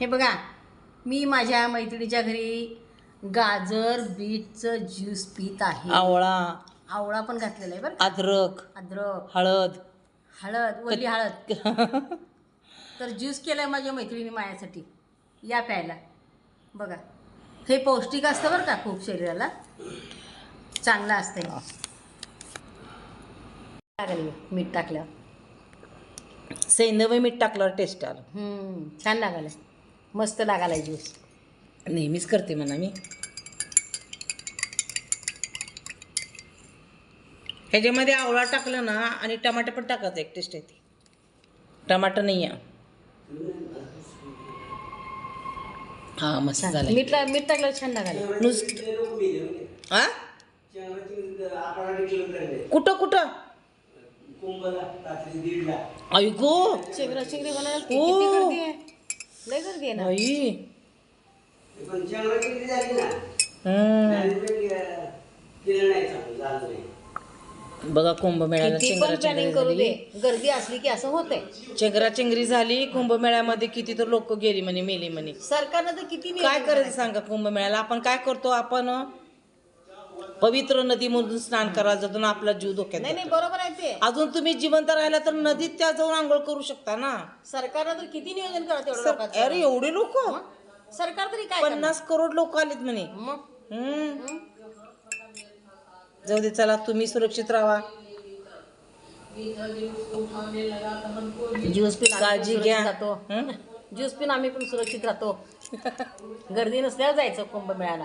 हे बघा, मी माझ्या मैत्रिणीच्या घरी गाजर बीटचं ज्यूस पीत आहे. आवळा पण घातलेला आहे बरं. अद्रक, हळद, ओली हळद. तर ज्यूस केलाय माझ्या मैत्रिणी माझ्यासाठी, या प्यायला. बघा, हे पौष्टिक असतं बरं का, खूप शरीराला चांगलं असतं. लागलं मीठ टाकल्यावर, सैंधव मीठ टाकल्यावर टेस्ट आलं. छान लागायला, मस्त लागायला ज्यूस. नेहमीच करते म्हणा मी. ह्याच्यामध्ये आवळा टाकलं ना आणि टमाटर पण टाकायचं, एक टेस्ट येते. टमाटर नाही आहे. हा मस्त झालं. मीठ टाकल्यावर छान लागायला. नुसतं हा कुठं ऐकू चिंगरी बनायला किती गर्दी आहे, लय गर्दी आहे ना. बघा कुंभमेळ्याला किती पण प्लॅनिंग करू दे, गर्दी असली की असं होतंय. चेंगराचेंगरी झाली कुंभमेळ्यामध्ये. किती तर लोक गेली म्हणे, मेली म्हणे. सरकारनं तर किती काय करायचं सांगा. कुंभमेळ्याला आपण काय करतो, आपण पवित्र नदीमधून स्नान करायला जातो ना, आपला जीव धोक्यात. नाही बरोबर आहे ते. अजून तुम्ही जिवंत राहिला तर नदीत त्या जाऊन आंघोळ करू शकता ना. सरकारनं तर किती नियोजन करत एवढं. अरे एवढे लोक, सरकार तरी काय 50 करोड लोक आलेत म्हणे. जाऊ दे, चला तुम्ही सुरक्षित राहा, ज्यूस पिऊन काळजी घ्या. ज्यूस पिऊन आम्ही पण सुरक्षित राहतो. गर्दी नसल्यावर जायचं कुंभमेळ्याला.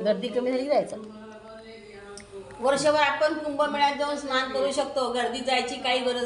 गर्दी कमी झाली जायचं. वर्षभर आपण कुंभमेळ्यात जाऊन स्नान करू शकतो, गर्दीत जायची काही गरज नाही.